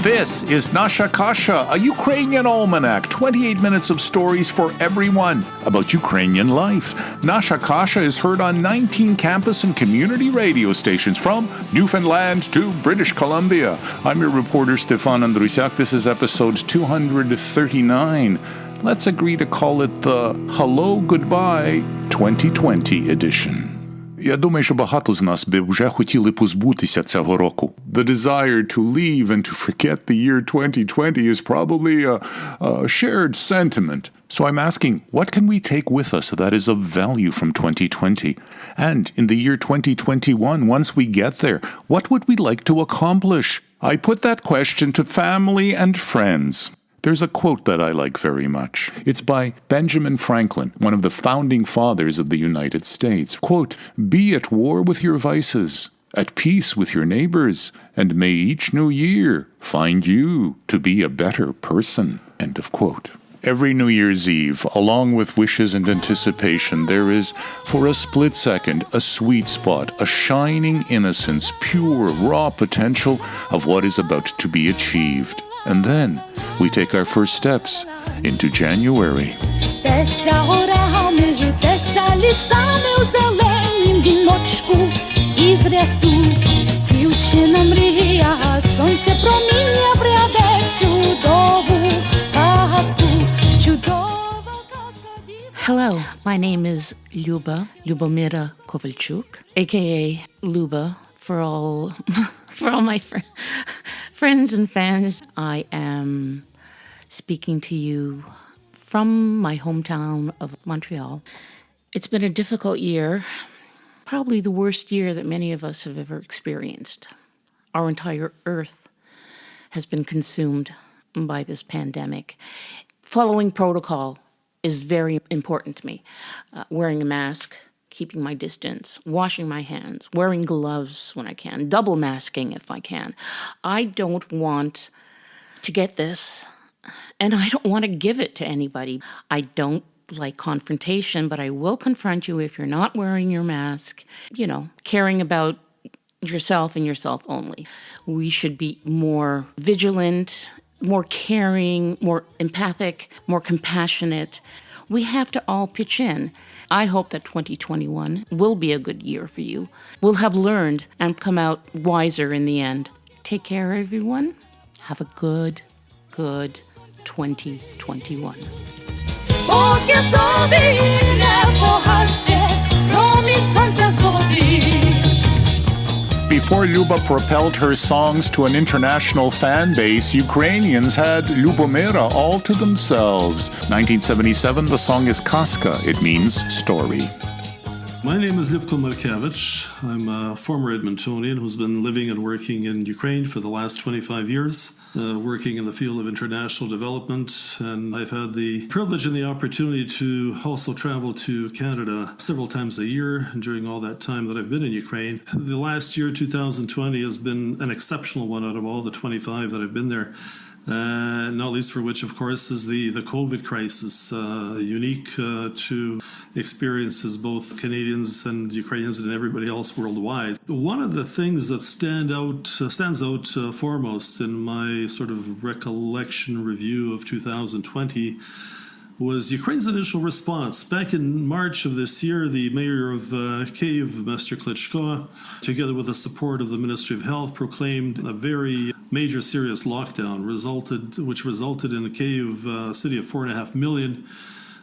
This is Nasha Kasha, a Ukrainian almanac, 28 minutes of stories for everyone about Ukrainian life. Nasha Kasha is heard on 19 campus and community radio stations from Newfoundland to British Columbia. I'm your reporter, Stefan Andrusiak. This is episode 239. Let's agree to call it the Hello Goodbye 2020 edition. Я думаю, що багато з нас би вже хотіли позбутися цього року. The desire to leave and to forget the year 2020 is probably a shared sentiment. So I'm asking, what can we take with us that is of value from 2020? And in the year 2021, once we get there, what would we like to accomplish? I put that question to family and friends. There's a quote that I like very much. It's by Benjamin Franklin, one of the founding fathers of the United States. Quote, "Be at war with your vices, at peace with your neighbors, and may each new year find you to be a better person." End of quote. Every New Year's Eve, along with wishes and anticipation, there is, for a split second, a sweet spot, a shining innocence, pure, raw potential of what is about to be achieved. And then we take our first steps into January. Hello, my name is Lyubomira Kovalchuk, aka Luba for all my friends and fans. I am speaking to you from my hometown of Montreal. It's been a difficult year, probably the worst year that many of us have ever experienced. Our entire earth has been consumed by this pandemic. Following protocol is very important to me. Wearing a mask, keeping my distance, washing my hands, wearing gloves when I can, double masking if I can. I don't want to get this, and I don't want to give it to anybody. I don't like confrontation, but I will confront you if you're not wearing your mask, caring about yourself and yourself only. We should be more vigilant, more caring, more empathic, more compassionate. We have to all pitch in. I hope that 2021 will be a good year for you. We'll have learned and come out wiser in the end. Take care, everyone. Have a good 2021. Before Luba propelled her songs to an international fan base, Ukrainians had Lyubomira all to themselves. 1977, the song is Kaska. It means story. My name is Lyubko Markevich. I'm a former Edmontonian who's been living and working in Ukraine for the last 25 years, working in the field of international development. And I've had the privilege and the opportunity to also travel to Canada several times a year during all that time that I've been in Ukraine. The last year, 2020, has been an exceptional one out of all the 25 that I've been there. Not least for which, of course, is the COVID crisis, unique to experiences both Canadians and Ukrainians and everybody else worldwide. One of the things that stands out foremost in my sort of recollection review of 2020 was Ukraine's initial response. Back in March of this year, the mayor of Kyiv, Mr. Klitschko, together with the support of the Ministry of Health, proclaimed a very major serious lockdown, which resulted in a Kyiv city of 4.5 million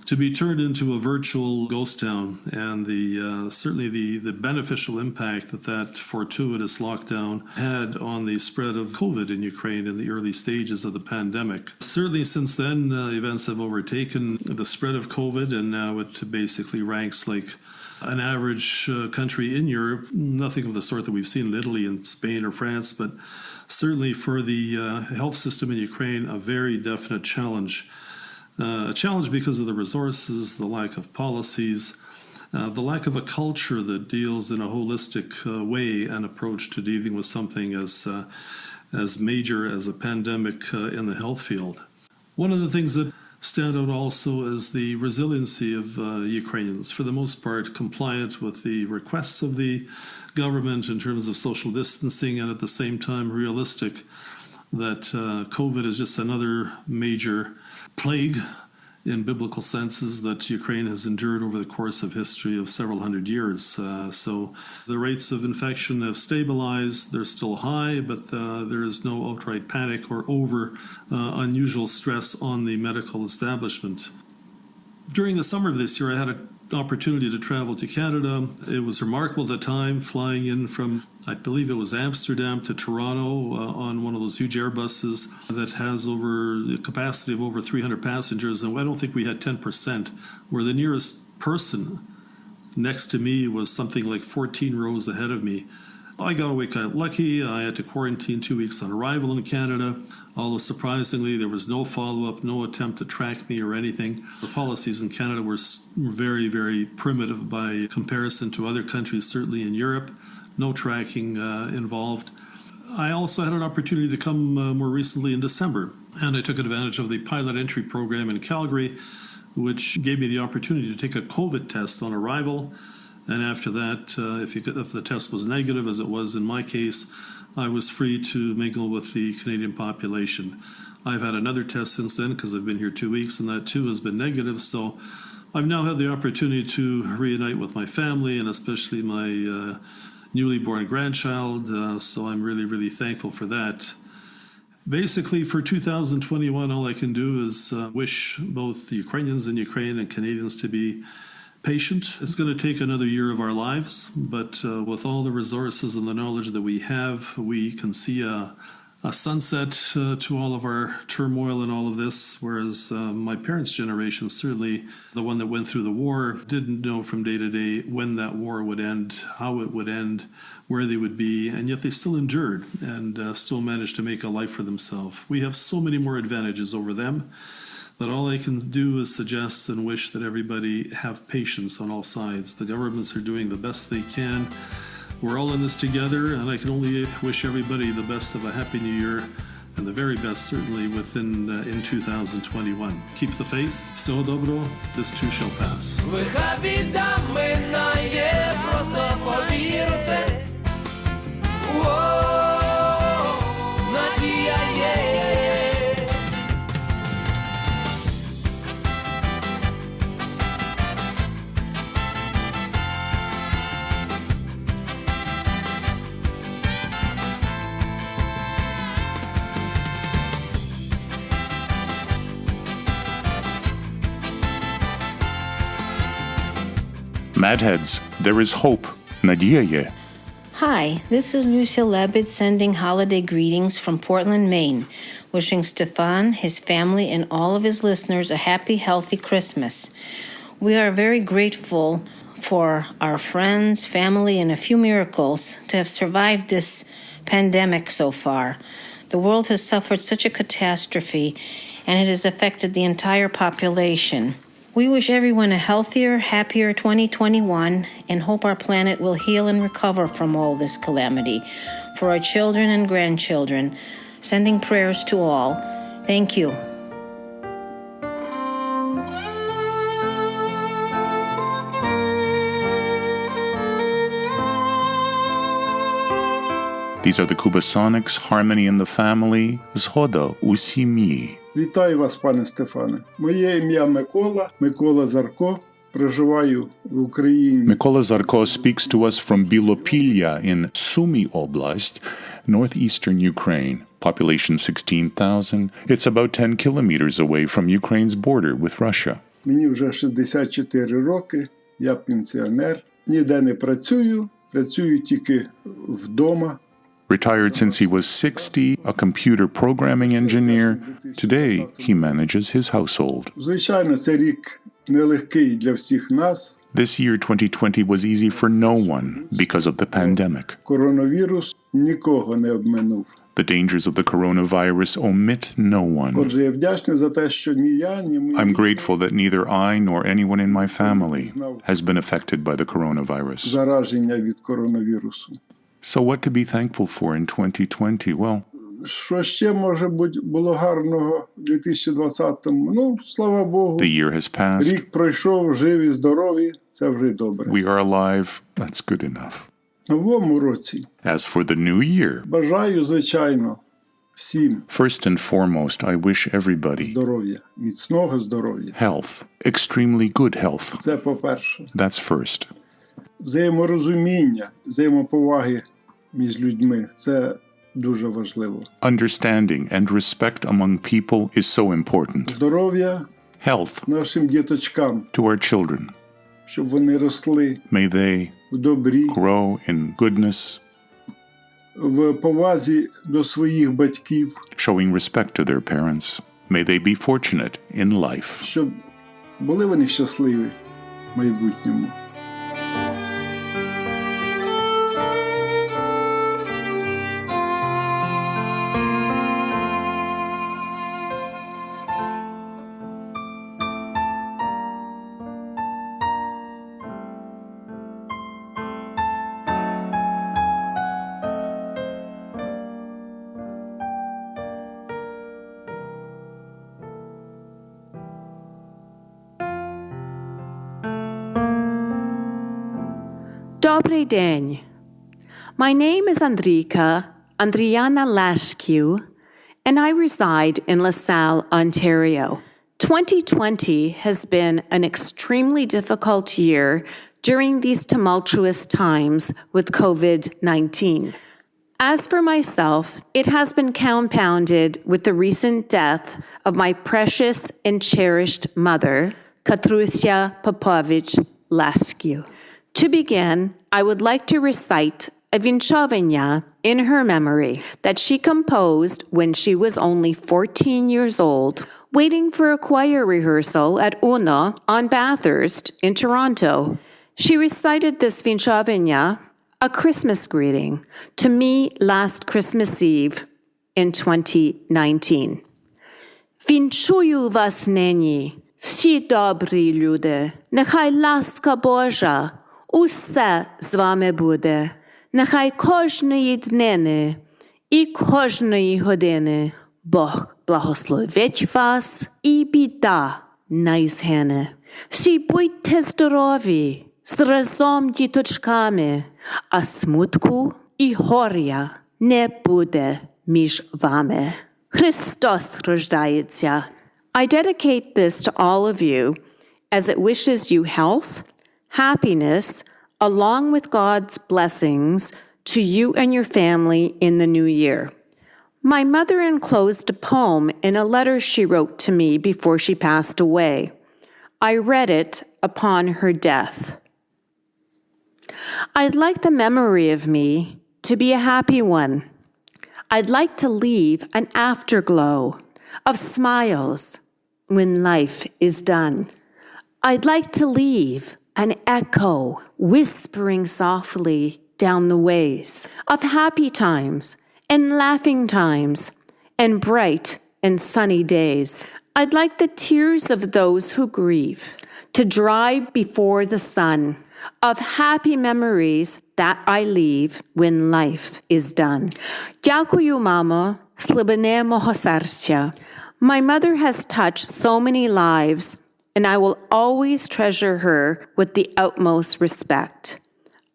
to be turned into a virtual ghost town. And certainly the beneficial impact that fortuitous lockdown had on the spread of COVID in Ukraine in the early stages of the pandemic. Certainly since then, events have overtaken the spread of COVID, and now it basically ranks like an average country in Europe, nothing of the sort that we've seen in Italy and Spain or France, but certainly for the health system in Ukraine, a very definite challenge. A challenge because of the resources, the lack of policies, the lack of a culture that deals in a holistic way and approach to dealing with something as major as a pandemic in the health field. One of the things that stand out also is the resiliency of Ukrainians, for the most part compliant with the requests of the government in terms of social distancing and at the same time realistic that COVID is just another major plague in biblical senses that Ukraine has endured over the course of history of several hundred years. So the rates of infection have stabilized. They're still high, but there is no outright panic or unusual stress on the medical establishment. During the summer of this year, I had an opportunity to travel to Canada. It was remarkable at the time, flying in from, I believe it was Amsterdam to Toronto on one of those huge Airbuses that has the capacity of over 300 passengers. And I don't think we had 10%, where the nearest person next to me was something like 14 rows ahead of me. I got away kind of lucky. I had to quarantine 2 weeks on arrival in Canada, although surprisingly there was no follow-up, no attempt to track me or anything. The policies in Canada were very, very primitive by comparison to other countries, certainly in Europe. No tracking involved. I also had an opportunity to come more recently in December, and I took advantage of the pilot entry program in Calgary, which gave me the opportunity to take a COVID test on arrival. And after that, if the test was negative, as it was in my case, I was free to mingle with the Canadian population. I've had another test since then because I've been here 2 weeks, and that too has been negative. So I've now had the opportunity to reunite with my family and especially my newly born grandchild. So I'm really, really thankful for that. Basically, for 2021, all I can do is wish both the Ukrainians in Ukraine and Canadians to be patient. It's going to take another year of our lives, but with all the resources and the knowledge that we have, we can see a sunset to all of our turmoil and all of this, whereas my parents' generation, certainly the one that went through the war, didn't know from day to day when that war would end, how it would end, where they would be, and yet they still endured and still managed to make a life for themselves. We have so many more advantages over them that all I can do is suggest and wish that everybody have patience on all sides. The governments are doing the best they can. We're all in this together, and I can only wish everybody the best of a Happy New Year, and the very best certainly in 2021. Keep the faith. Всього доброго. This too shall pass. Лиха біда минає, просто повір у це. Надія є. Madheads, there is hope. Надія є. Hi, this is Lucia Lebed sending holiday greetings from Portland, Maine, wishing Stefan, his family, and all of his listeners a happy, healthy Christmas. We are very grateful for our friends, family, and a few miracles to have survived this pandemic so far. The world has suffered such a catastrophe, and it has affected the entire population. We wish everyone a healthier, happier 2021 and hope our planet will heal and recover from all this calamity. For our children and grandchildren, sending prayers to all. Thank you. These are the Kubasonics, Harmony in the Family, Zgoda у сім'ї. Вітаю вас, пане Стефане. Моє ім'я Микола Зарко. Проживаю в Україні. Mikola Zarko speaks to us from Bilopilya in Sumy Oblast, northeastern Ukraine. Population 16,000. It's about 10 kilometers away from Ukraine's border with Russia. Мені вже 64 роки, я пенсіонер. Ніде не працюю тільки вдома. Retired since he was 60, a computer programming engineer. Today, he manages his household. Звичайно, це рік нелегкий для всіх нас. This year, 2020, was easy for no one because of the pandemic. Коронавірус нікого не обминув. The dangers of the coronavirus omit no one. Отже, я вдячний за те, що ні я, ні ми... I'm grateful that neither I nor anyone in my family has been affected by the coronavirus. зараження від коронавірусу. So what to be thankful for in 2020? Well, Що ще, може бути, було гарного в 2020-му? Ну, слава Богу. the year has passed. Рік пройшов, живі, здорові, це вже добре. We are alive. That's good enough. В новому році As for the new year, бажаю, звичайно, всім First and foremost, I wish everybody здоров'я, міцного здоров'я. health, extremely good health. Це по-перше. That's first. Взаєморозуміння, взаємоповаги між людьми – це дуже важливо. Understanding and respect among people is so important. Здоров'я Health нашим діточкам, to our children. щоб вони росли May they в добрі, grow in goodness, в повазі до своїх батьків, showing respect to their parents. May they be fortunate in life. щоб були вони щасливі в майбутньому. Dobry dzień. My name is Andriana Lashkew, and I reside in LaSalle, Ontario. 2020 has been an extremely difficult year during these tumultuous times with COVID-19. As for myself, it has been compounded with the recent death of my precious and cherished mother, Katrusia Popovich Laskew. To begin, I would like to recite a vinshavanya in her memory that she composed when she was only 14 years old, waiting for a choir rehearsal at Una on Bathurst in Toronto. She recited this vinshavanya, a Christmas greeting, to me last Christmas Eve in 2019. Віншую вас нині, всі добрі люди, нехай ласка Божа усе з вами буде. Нехай кожної днини і кожної години Бог благословить вас і біда не згине. Всі будьте здорові, з разом діточками, а смутку і горя не буде між вами. Христос рождається. I dedicate this to all of you as it wishes you health, happiness, along with God's blessings to you and your family in the new year. My mother enclosed a poem in a letter she wrote to me before she passed away. I read it upon her death. I'd like the memory of me to be a happy one. I'd like to leave an afterglow of smiles when life is done. I'd like to leave an echo whispering softly down the ways of happy times and laughing times and bright and sunny days. I'd like the tears of those who grieve to dry before the sun of happy memories that I leave when life is done. Дякую, мамо, слабине мого серця. My mother has touched so many lives, and I will always treasure her with the utmost respect.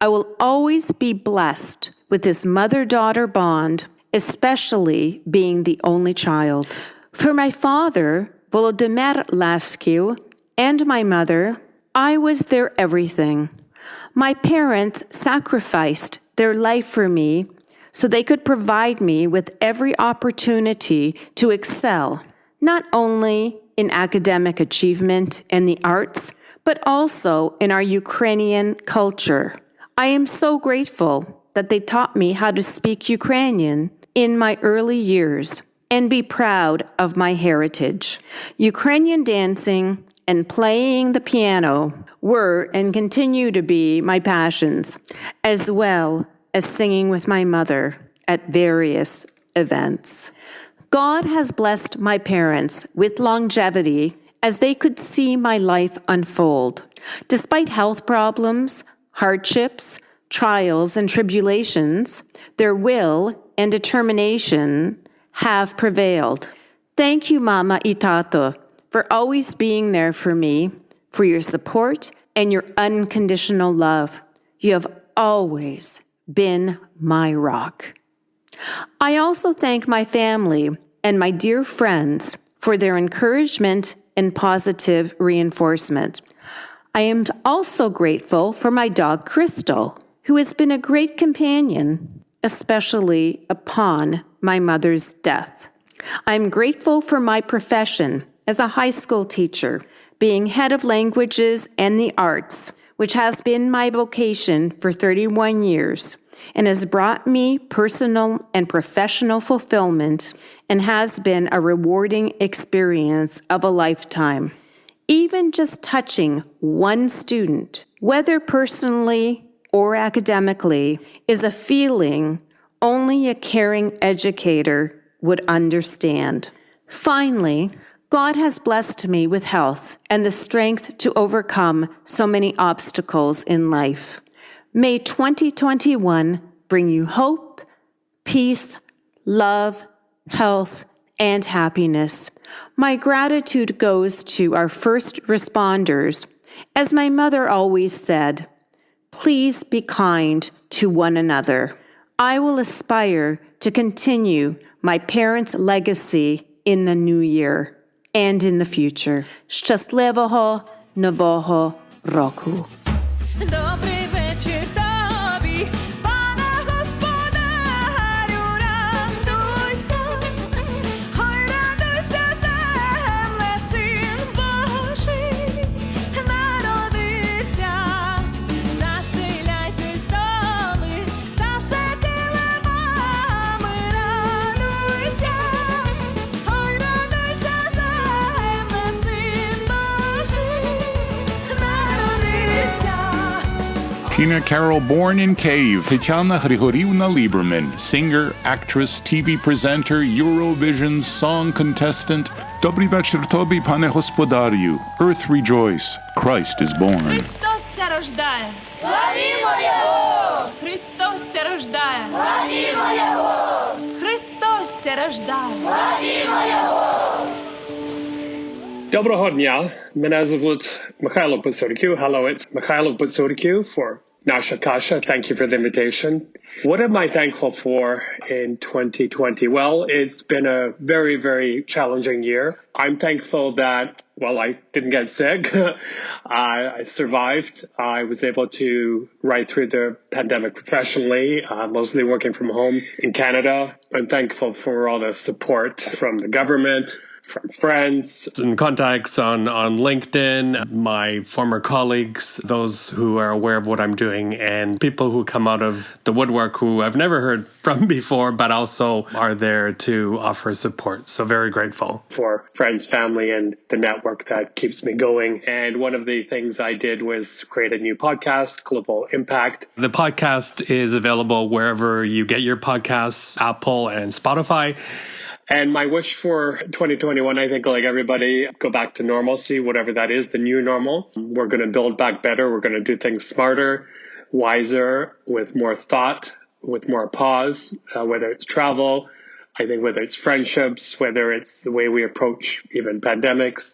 I will always be blessed with this mother-daughter bond, especially being the only child. For my father, Volodymyr Laskew, and my mother, I was their everything. My parents sacrificed their life for me so they could provide me with every opportunity to excel, not only in academic achievement and the arts, but also in our Ukrainian culture. I am so grateful that they taught me how to speak Ukrainian in my early years and be proud of my heritage. Ukrainian dancing and playing the piano were and continue to be my passions, as well as singing with my mother at various events. God has blessed my parents with longevity as they could see my life unfold. Despite health problems, hardships, trials, and tribulations, their will and determination have prevailed. Thank you, Mama y Tato, for always being there for me, for your support and your unconditional love. You have always been my rock. I also thank my family and my dear friends for their encouragement and positive reinforcement. I am also grateful for my dog, Crystal, who has been a great companion, especially upon my mother's death. I'm grateful for my profession as a high school teacher, being head of languages and the arts, which has been my vocation for 31 years and has brought me personal and professional fulfillment and has been a rewarding experience of a lifetime. Even just touching one student, whether personally or academically, is a feeling only a caring educator would understand. Finally, God has blessed me with health and the strength to overcome so many obstacles in life. May 2021 bring you hope, peace, love, health, and happiness. My gratitude goes to our first responders. As my mother always said, please be kind to one another. I will aspire to continue my parents' legacy in the new year and in the future. Szczęśliwego Nowego Roku. Добрий вечір тобі, пане господарю, радуйся, ой, радуйся, земле, син Божий народився. Застеляйте столи, та все килимами, радуйся, ой, радуйся, земле, син Божий народився. Tina Carroll, born in Kyiv. Tetiana Grigorievna Lieberman, singer, actress, TV presenter, Eurovision song contestant. Dobry вечір тобі, пане господарю. Earth rejoice, Christ is born. Христос ся рождає. Славімо Його! Христос ся рождає. Славімо Його! Христос ся рождає. Славімо Його! Доброго дня. Мене звуть Михайло Поцурків. Hello, it's Михайло Поцурків for Nasha Kasha. Thank you for the invitation. What am I thankful for in 2020? Well, it's been a very, very challenging year. I'm thankful that, well, I didn't get sick. I survived. I was able to ride through the pandemic professionally, mostly working from home in Canada. I'm thankful for all the support from the government, from friends and contacts on LinkedIn, my former colleagues, those who are aware of what I'm doing, and people who come out of the woodwork who I've never heard from before, but also are there to offer support. So very grateful. For friends, family, and the network that keeps me going. And one of the things I did was create a new podcast, Global Impact. The podcast is available wherever you get your podcasts, Apple and Spotify. And my wish for 2021, I think, like everybody, go back to normalcy, whatever that is, the new normal. We're going to build back better. We're going to do things smarter, wiser, with more thought, with more pause, whether it's travel, I think whether it's friendships, whether it's the way we approach even pandemics.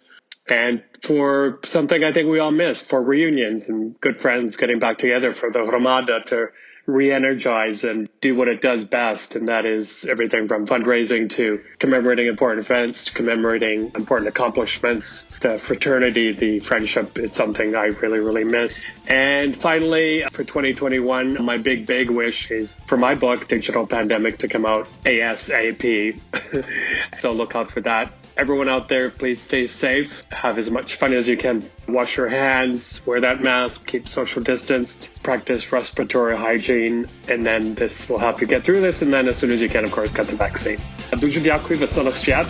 And for something I think we all miss, for reunions and good friends getting back together, for the Hromada to re-energize and do what it does best. And that is everything from fundraising to commemorating important events, to commemorating important accomplishments. The fraternity, the friendship, it's something I really, really miss. And finally, for 2021, my big wish is for my book, Digital Pandemic, to come out ASAP. So look out for that. Everyone out there, please stay safe. Have as much fun as you can. Wash your hands, wear that mask, keep social distance, practice respiratory hygiene, and then this will help you get through this. And then as soon as you can, of course, get the vaccine. Дуже дякую, веселих свят.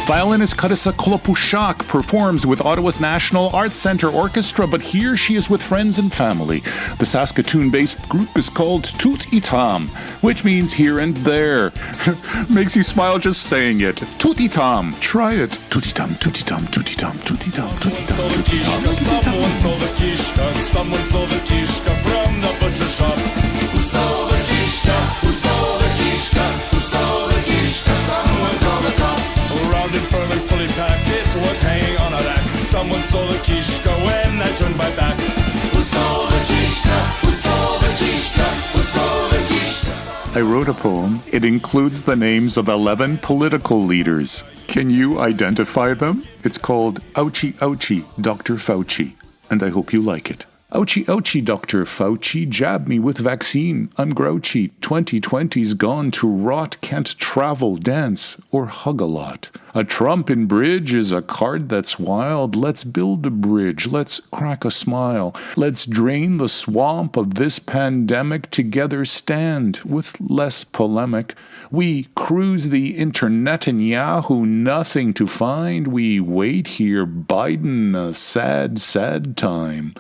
Violinist Karissa Klopushak performs with Ottawa's National Arts Centre Orchestra, but here she is with friends and family. The Saskatoon-based group is called Toot Itam, which means here and there. Makes you smile just saying it. Toot Itam. Try it. Toot Itam, Toot Itam, Toot Itam, Toot Itam, Toot Itam, Toot Itam. Someone stole the kishka. Someone stole the kishka from the butcher shop. Who stole the kishka? Who stole the kishka? Who stole the kishka? Someone called the cops. Rounded firm and fully packed, it was hanging on a rack. Someone stole the kishka when I turned my back. Who stole the kishka? Who stole the kishka? Who stole the kishka? I wrote a poem. It includes the names of 11 political leaders. Can you identify them? It's called Ouchie Ouchie, Dr. Fauci, and I hope you like it. Ouchie ouchie, Dr. Fauci, jab me with vaccine. I'm grouchy. 2020's gone to rot. Can't travel, dance, or hug a lot. A Trump in bridge is a card that's wild. Let's build a bridge. Let's crack a smile. Let's drain the swamp of this pandemic. Together stand with less polemic. We cruise the internet and Yahoo, nothing to find. We wait here, Biden, a sad, sad time.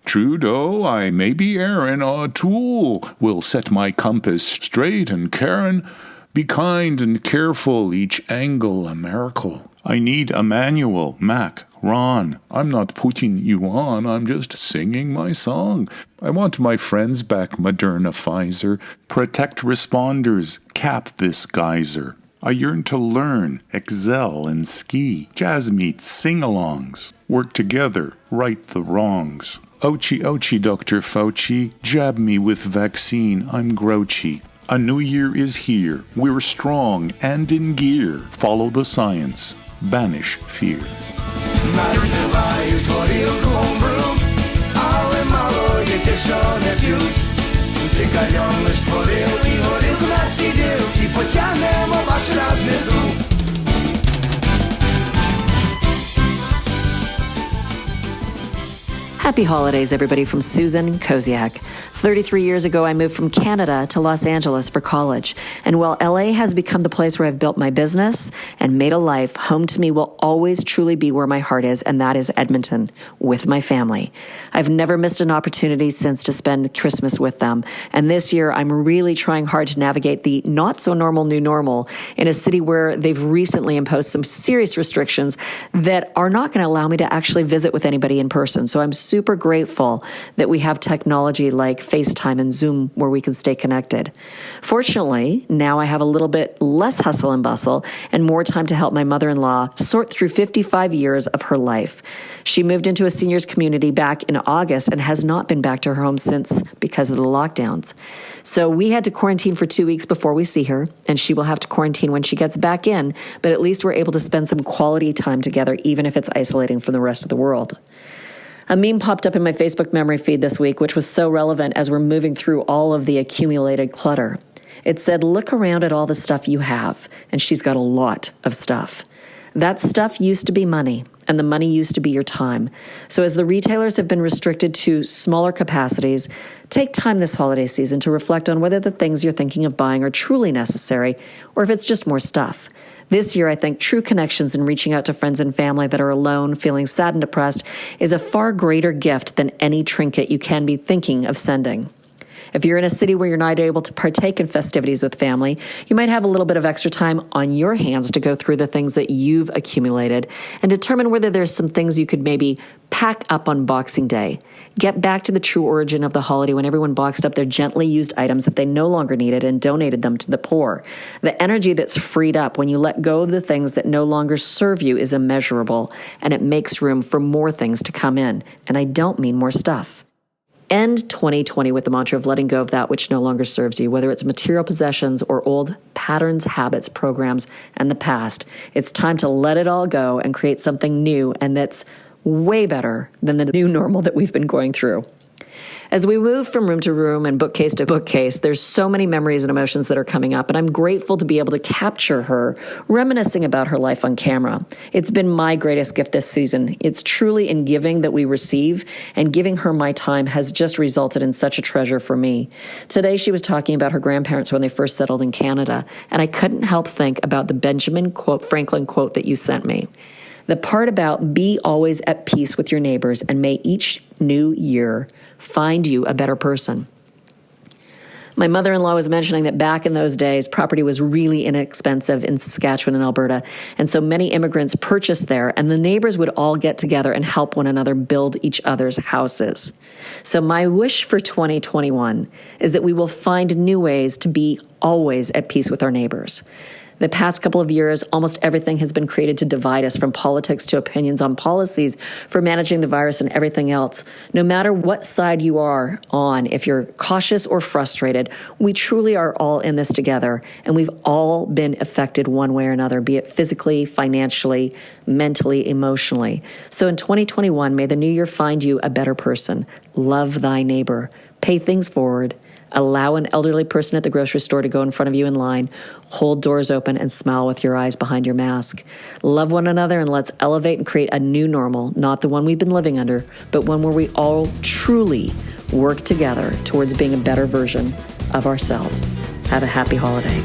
Trudeau, I may be Aaron, a tool will set my compass straight, and Karen, be kind and careful, each angle a miracle. I need Emmanuel, Mac, Ron. I'm not putting you on, I'm just singing my song. I want my friends back, Moderna, Pfizer. Protect responders, cap this geyser. I yearn to learn, excel, and ski. Jazz meets, sing-alongs. Work together, right the wrongs. Ouchie ouchie, Dr. Fauci, jab me with vaccine, I'm grouchy. A new year is here, we're strong and in gear. Follow the science, banish fear. Happy holidays, everybody, from Susan Koziak. 33 years ago, I moved from Canada to Los Angeles for college. And while LA has become the place where I've built my business and made a life, home to me will always truly be where my heart is, and that is Edmonton, with my family. I've never missed an opportunity since to spend Christmas with them. And this year, I'm really trying hard to navigate the not-so-normal new normal in a city where they've recently imposed some serious restrictions that are not going to allow me to actually visit with anybody in person. So I'm super grateful that we have technology like FaceTime and Zoom where we can stay connected. Fortunately, now I have a little bit less hustle and bustle and more time to help my mother-in-law sort through 55 years of her life. She moved into a seniors community back in August and has not been back to her home since because of the lockdowns. So we had to quarantine for 2 weeks before we see her, and she will have to quarantine when she gets back in, but at least we're able to spend some quality time together, even if it's isolating from the rest of the world. A meme popped up in my Facebook memory feed this week, which was so relevant as we're moving through all of the accumulated clutter. It said, look around at all the stuff you have, and she's got a lot of stuff. That stuff used to be money, and the money used to be your time. So as the retailers have been restricted to smaller capacities, take time this holiday season to reflect on whether the things you're thinking of buying are truly necessary, or if it's just more stuff. This year, I think true connections and reaching out to friends and family that are alone, feeling sad and depressed, is a far greater gift than any trinket you can be thinking of sending. If you're in a city where you're not able to partake in festivities with family, you might have a little bit of extra time on your hands to go through the things that you've accumulated and determine whether there's some things you could maybe pack up on Boxing Day. Get back to the true origin of the holiday when everyone boxed up their gently used items that they no longer needed and donated them to the poor. The energy that's freed up when you let go of the things that no longer serve you is immeasurable, and it makes room for more things to come in. And I don't mean more stuff. End 2020 with the mantra of letting go of that which no longer serves you, whether it's material possessions or old patterns, habits, programs, and the past. It's time to let it all go and create something new and that's way better than the new normal that we've been going through. As we move from room to room and bookcase to bookcase, there's so many memories and emotions that are coming up, and I'm grateful to be able to capture her, reminiscing about her life on camera. It's been my greatest gift this season. It's truly in giving that we receive, and giving her my time has just resulted in such a treasure for me. Today, she was talking about her grandparents when they first settled in Canada, and I couldn't help think about the Benjamin Franklin quote that you sent me. The part about be always at peace with your neighbors and may each new year find you a better person. My mother-in-law was mentioning that back in those days, property was really inexpensive in Saskatchewan and Alberta, and so many immigrants purchased there, and the neighbors would all get together and help one another build each other's houses. So my wish for 2021 is that we will find new ways to be always at peace with our neighbors. The past couple of years, almost everything has been created to divide us, from politics to opinions on policies for managing the virus and everything else. No matter what side you are on, if you're cautious or frustrated, we truly are all in this together, and we've all been affected one way or another, be it physically, financially, mentally, emotionally. So in 2021, may the new year find you a better person. Love thy neighbor. Pay things forward. Allow an elderly person at the grocery store to go in front of you in line. Hold doors open and smile with your eyes behind your mask. Love one another, and let's elevate and create a new normal, not the one we've been living under, but one where we all truly work together towards being a better version of ourselves. Have a happy holiday.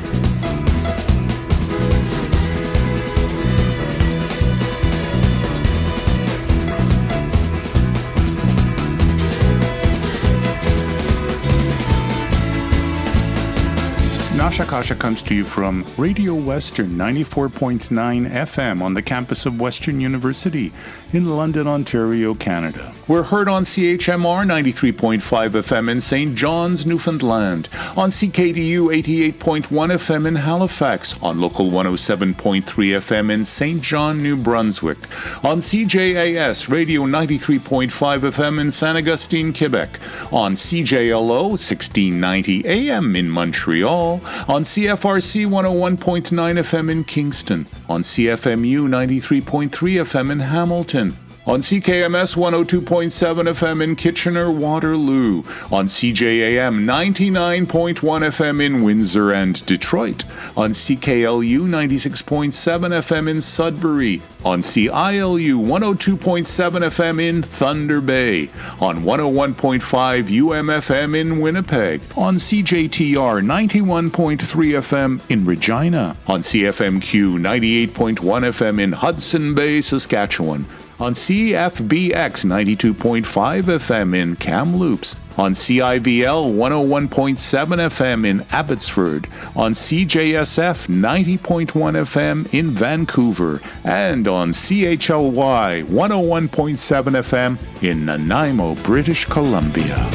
Nasha Kasha comes to you from Radio Western 94.9 FM on the campus of Western University in London, Ontario, Canada. We're heard on CHMR 93.5 FM in St. John's, Newfoundland, on CKDU 88.1 FM in Halifax, on Local 107.3 FM in St. John, New Brunswick, on CJAS Radio 93.5 FM in Saint Augustine, Quebec, on CJLO 1690 AM in Montreal, on CFRC 101.9 FM in Kingston, on CFMU 93.3 FM in Hamilton, on CKMS 102.7 FM in Kitchener-Waterloo, on CJAM 99.1 FM in Windsor and Detroit, on CKLU 96.7 FM in Sudbury, on CILU 102.7 FM in Thunder Bay, on 101.5 UMFM in Winnipeg, on CJTR 91.3 FM in Regina, on CFMQ 98.1 FM in Hudson Bay, Saskatchewan, on CFBX 92.5 FM in Kamloops, on CIVL 101.7 FM in Abbotsford, on CJSF 90.1 FM in Vancouver, and on CHLY 101.7 FM in Nanaimo, British Columbia.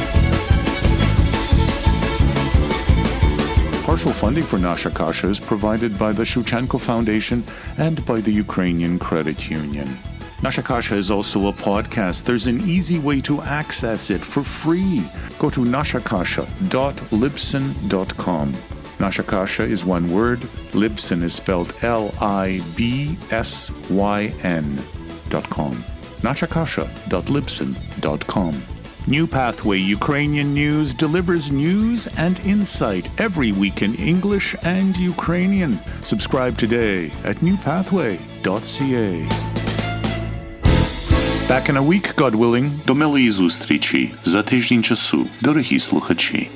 Partial funding for Nasha Kasha is provided by the Shevchenko Foundation and by the Ukrainian Credit Union. Nasha Kasha is also a podcast. There's an easy way to access it for free. Go to nashakasha.libsyn.com. Nasha Kasha is one word. Libsyn is spelled LIBSYN.com. nashakasha.libsyn.com. New Pathway Ukrainian News delivers news and insight every week in English and Ukrainian. Subscribe today at newpathway.ca. Back in a week, God willing. До милої зустрічі за тиждень часу, дорогі слухачі.